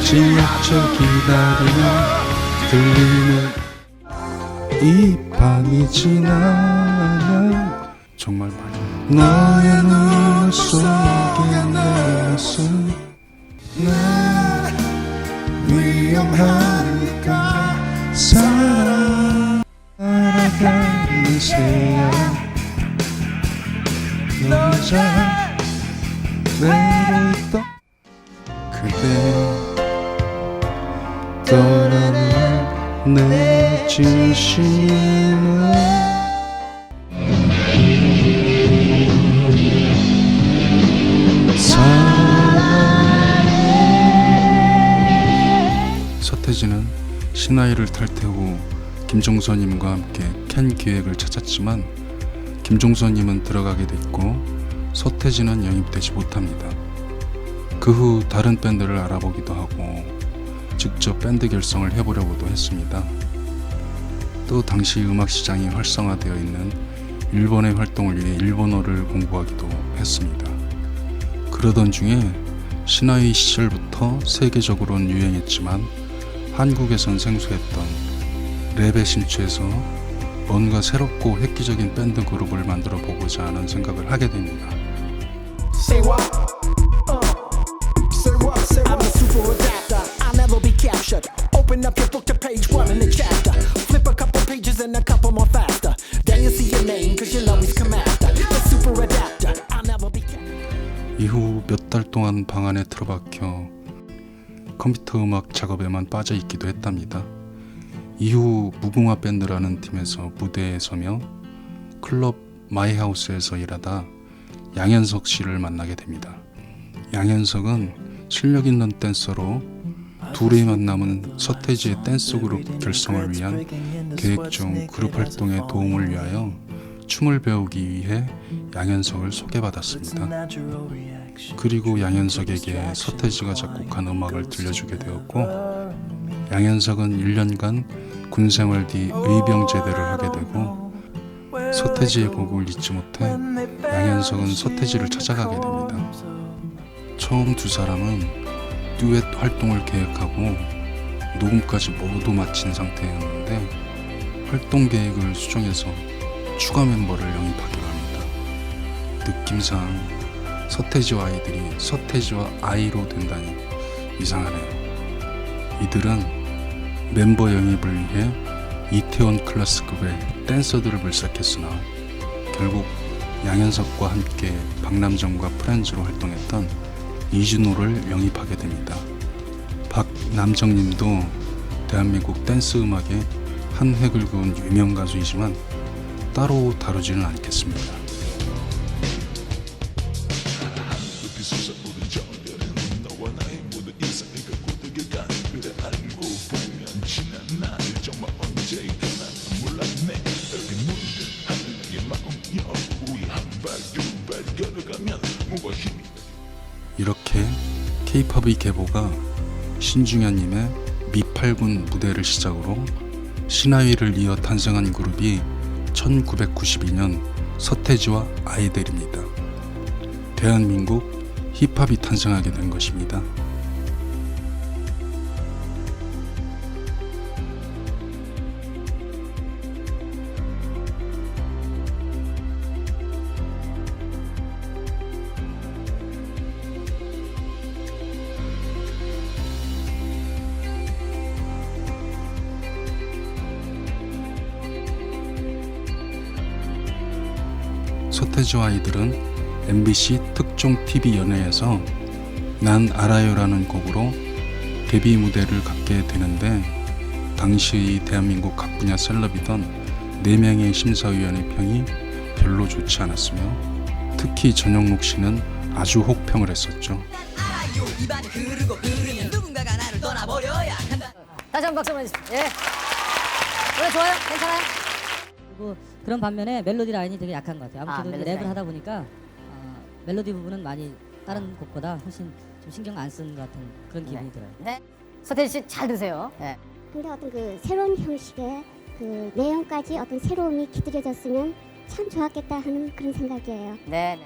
지하철 기다리며 들리는 이 밤이 지나면 정말 많이 너의 눈 속에 내서 난 위험하니까 살아가는 새야 너 혼자 외로웠던 그대 떠나는 내 진심은 서태지는 신하이를 탈퇴 후 김종서님과 함께 캔 기획을 찾았지만 김종서님은 들어가게 됐고 서태지는 영입되지 못합니다. 그 후 다른 밴드를 알아보기도 하고 직접 밴드 결성을 해보려고도 했습니다. 또 당시 음악 시장이 활성화되어 있는 일본의 활동을 위해 일본어를 공부하기도 했습니다. 그러던 중에 신화의 시절부터 세계적으로는 유행했지만 한국에선 생소했던 랩에 심취해서 뭔가 새롭고 획기적인 밴드 그룹을 만들어 보고자 하는 생각을 하게 됩니다. Say what? Say what? Say what? I'm a super adapter. I'll never be captured. Open up your book to page 1 in the chapter. Flip a couple pages and a couple more faster. Then you see your name cause you'll always come after. The super adapter. I'll never be captured. 이후 몇 달 동안 방 안에 틀어박혀 컴퓨터 음악 작업에만 빠져 있기도 했답니다. 이후 무궁화 밴드라는 팀에서 무대에 서며 클럽 마이하우스에서 일하다 양현석 씨를 만나게 됩니다. 양현석은 실력 있는 댄서로 둘의 만남은 서태지의 댄스 그룹 결성을 위한 계획 중 그룹 활동에 도움을 위하여 춤을 배우기 위해 양현석을 소개받았습니다. 그리고 양현석에게 서태지가 작곡한 음악을 들려주게 되었고 양현석은 1년간 군생활 뒤 의병제대를 하게 되고 서태지의 곡을 잊지 못해 양현석은 서태지를 찾아가게 됩니다. 처음 두 사람은 듀엣 활동을 계획하고 녹음까지 모두 마친 상태였는데 활동 계획을 수정해서 추가 멤버를 영입하기로 합니다. 느낌상 서태지와 아이들이 서태지와 아이로 된다니 이상하네요. 이들은 멤버 영입을 위해 이태원 클래스급의 댄서들을 물색했으나 결국 양현석과 함께 박남정과 프렌즈로 활동했던 이준호를 영입하게 됩니다. 박남정님도 대한민국 댄스 음악의 한 획을 그은 유명 가수이지만 따로 다루지는 않겠습니다. 이렇게 K-팝의 계보가 신중현님의 미팔군 무대를 시작으로 신화위를 이어 탄생한 그룹이 1992년 서태지와 아이들입니다. 대한민국 힙합이 탄생하게 된 것입니다. 서태지와 아이들은 MBC 특종 TV 연예에서 난 알아요라는 곡으로 데뷔 무대를 갖게 되는데 당시 대한민국 각 분야 셀럽이던 4명의 심사위원의 평이 별로 좋지 않았으며 특히 전영록 씨는 아주 혹평을 했었죠. 다시 한 번 박수 보내주십시오. 예. 노래 좋아요? 괜찮아요? 그리고 그런 반면에 멜로디 라인이 되게 약한 것 같아요. 아무래도 멜로디 랩을 라인. 하다 보니까 멜로디 부분은 많이 다른 곡보다 훨씬 좀 신경 안 쓰는 것 같은 그런 기분이 들어요. 네. 서태지 씨 잘 드세요. 예. 근데 어떤 그 새로운 형식의 그 내용까지 어떤 새로움이 깃들여졌으면 참 좋았겠다 하는 그런 생각이에요. 네.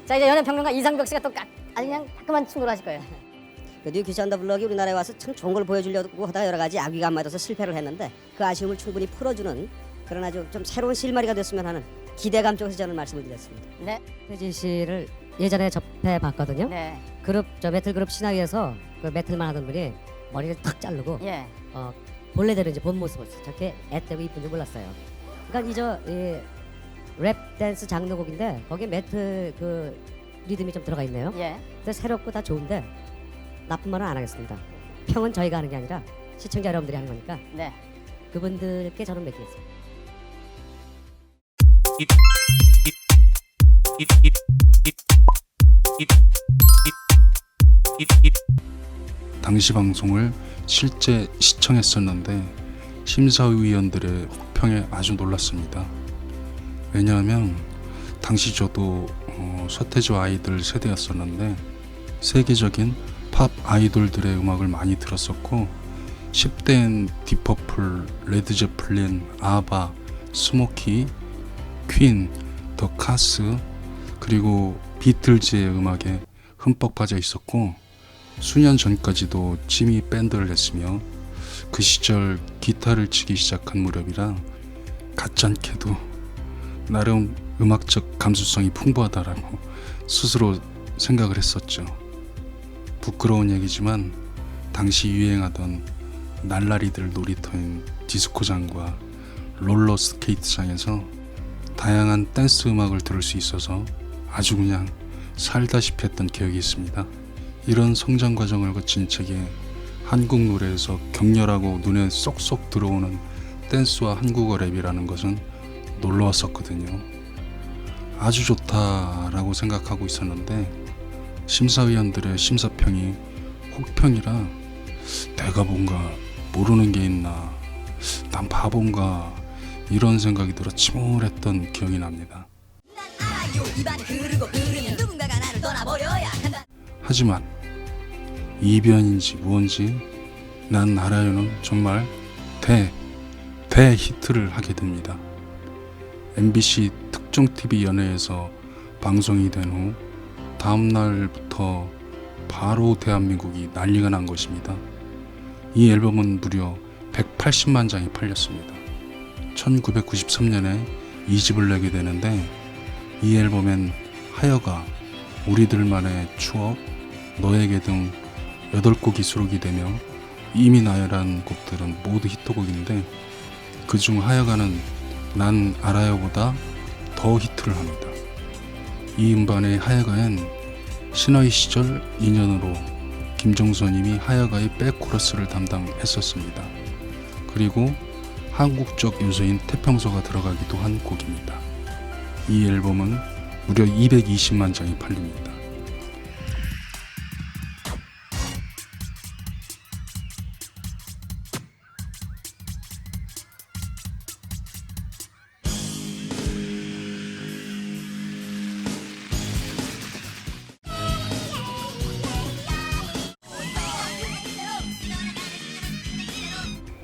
자 이제 연예평론가 이상벽 씨가 또 아주 그냥 따끔한 친구를 하실 거예요. 그 뉴 퀴즈 온 더 블럭이 우리나라에 와서 참 좋은 걸 보여주려고 하다가 여러 가지 악의가 안 맞아서 실패를 했는데 그 아쉬움을 충분히 풀어주는 그런 아주 좀 새로운 실마리가 됐으면 하는 기대감 쪽에서 저는 말씀을 드렸습니다. 네. 서태지 씨를 예전에 접해봤거든요. 네. 그룹 저 메틀 그룹 신화위에서 그 메틀만 하던 분이 머리를 탁 자르고 예. 본래대로 이제 본 모습을 저렇게 애때고 이쁜 줄 몰랐어요. 그러니까 랩 댄스 장르곡인데 거기에 메틀 그 리듬이 좀 들어가 있네요. 예. 근데 새롭고 다 좋은데 나쁜 말은 안 하겠습니다. 평은 저희가 하는 게 아니라 시청자 여러분들이 하는 거니까 네. 그분들께 저는 맡기겠습니다. 당시 방송을 실제 시청했었는데 심사위원들의 혹평에 아주 놀랐습니다. 왜냐하면 당시 저도 서태지와 아이들 세대였었는데 세계적인 팝 아이돌들의 음악을 많이 들었었고 10대엔 디퍼플, 레드제플린, 아바, 스모키, 퀸, 더 카스 그리고 비틀즈의 음악에 흠뻑 빠져 있었고 수년 전까지도 지미 밴드를 했으며 그 시절 기타를 치기 시작한 무렵이라 가짜않게도 나름 음악적 감수성이 풍부하다라고 스스로 생각을 했었죠. 부끄러운 얘기지만 당시 유행하던 날라리들 놀이터인 디스코장과 롤러 스케이트장에서 다양한 댄스 음악을 들을 수 있어서 아주 그냥 살다시피 했던 기억이 있습니다. 이런 성장 과정을 거친 책에 한국 노래에서 격렬하고 눈에 쏙쏙 들어오는 댄스와 한국어 랩이라는 것은 놀라웠었거든요. 아주 좋다라고 생각하고 있었는데 심사위원들의 심사평이 혹평이라 내가 뭔가 모르는 게 있나, 난 바본가 이런 생각이 들어 침울했던 기억이 납니다. 하지만 이변인지 무언지 난 알아요는 정말 대히트를 하게 됩니다. MBC 특종 TV 연예에서 방송이 된 후 다음 날부터 바로 대한민국이 난리가 난 것입니다. 이 앨범은 무려 180만 장이 팔렸습니다. 1993년에 2집을 내게 되는데 이 앨범엔 하여가, 우리들만의 추억, 너에게 등 8곡이 수록이 되며 이미 나열한 곡들은 모두 히트곡인데 그중 하여가는 난 알아요보다 더 히트를 합니다. 이 음반의 하여가엔 신화위 시절 인연으로 김종서님이 하여가의 백코러스를 담당했었습니다. 그리고 한국적 요소인 태평소가 들어가기도 한 곡입니다. 이 앨범은 무려 220만 장이 팔립니다.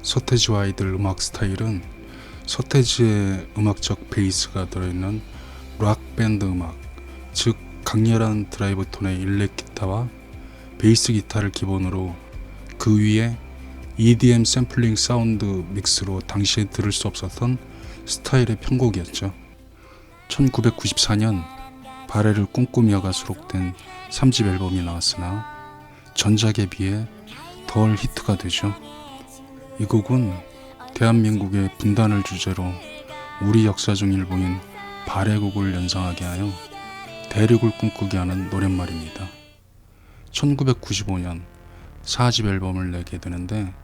서태지와 아이들 음악 스타일은 서태지의 음악적 베이스가 들어있는 락 밴드 음악, 즉 강렬한 드라이브 톤의 일렉 기타와 베이스 기타를 기본으로 그 위에 EDM 샘플링 사운드 믹스로 당시에 들을 수 없었던 스타일의 편곡이었죠. 1994년 바레를 꿈꾸며가 수록된 3집 앨범이 나왔으나 전작에 비해 덜 히트가 되죠. 이 곡은 대한민국의 분단을 주제로 우리 역사 중 일부인 발해곡을 연상하게 하여 대륙을 꿈꾸게 하는 노랫말입니다. 1995년 4집 앨범을 내게 되는데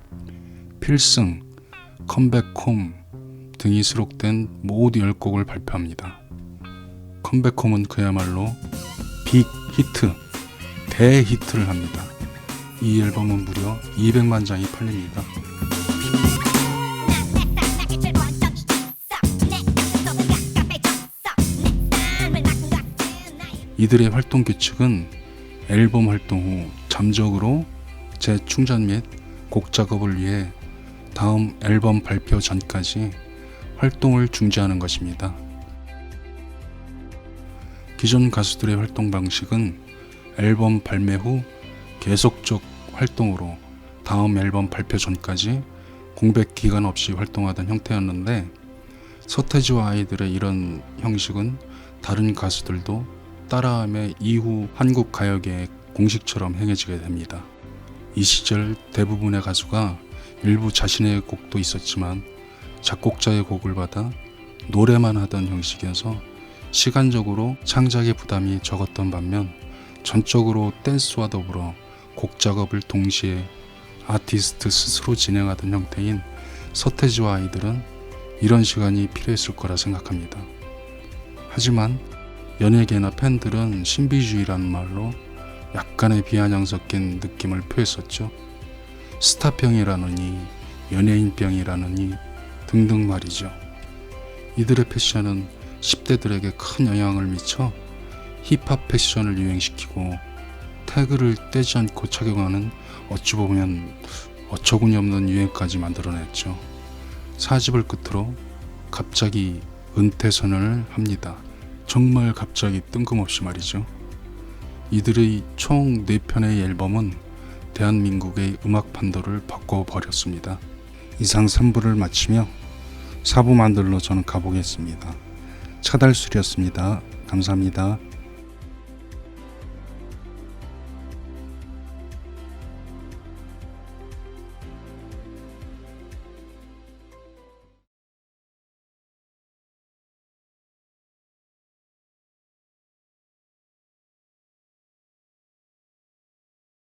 필승, 컴백홈 등이 수록된 모두 10곡을 발표합니다. 컴백홈은 그야말로 빅 히트, 대히트를 합니다. 이 앨범은 무려 200만 장이 팔립니다. 이들의 활동 규칙은 앨범 활동 후 잠적으로 재충전 및 곡 작업을 위해 다음 앨범 발표 전까지 활동을 중지하는 것입니다. 기존 가수들의 활동 방식은 앨범 발매 후 계속적 활동으로 다음 앨범 발표 전까지 공백 기간 없이 활동하던 형태였는데, 서태지와 아이들의 이런 형식은 다른 가수들도 따라함에 이후 한국 가요계의 공식처럼 행해지게 됩니다. 이 시절 대부분의 가수가 일부 자신의 곡도 있었지만 작곡자의 곡을 받아 노래만 하던 형식이어서 시간적으로 창작의 부담이 적었던 반면, 전적으로 댄스와 더불어 곡 작업을 동시에 아티스트 스스로 진행하던 형태인 서태지와 아이들은 이런 시간이 필요했을 거라 생각합니다. 하지만 연예계나 팬들은 신비주의라는 말로 약간의 비아냥 섞인 느낌을 표했었죠. 스타병이라느니 연예인병이라느니 등등 말이죠. 이들의 패션은 10대들에게 큰 영향을 미쳐 힙합 패션을 유행시키고 태그를 떼지 않고 착용하는 어찌 보면 어처구니 없는 유행까지 만들어냈죠. 4집을 끝으로 갑자기 은퇴 선언을 합니다. 정말 갑자기 뜬금없이 말이죠. 이들의 총 4편의 앨범은 대한민국의 음악 판도를 바꿔버렸습니다. 이상 3부를 마치며 4부 만들러 저는 가보겠습니다. 차달술이었습니다. 감사합니다.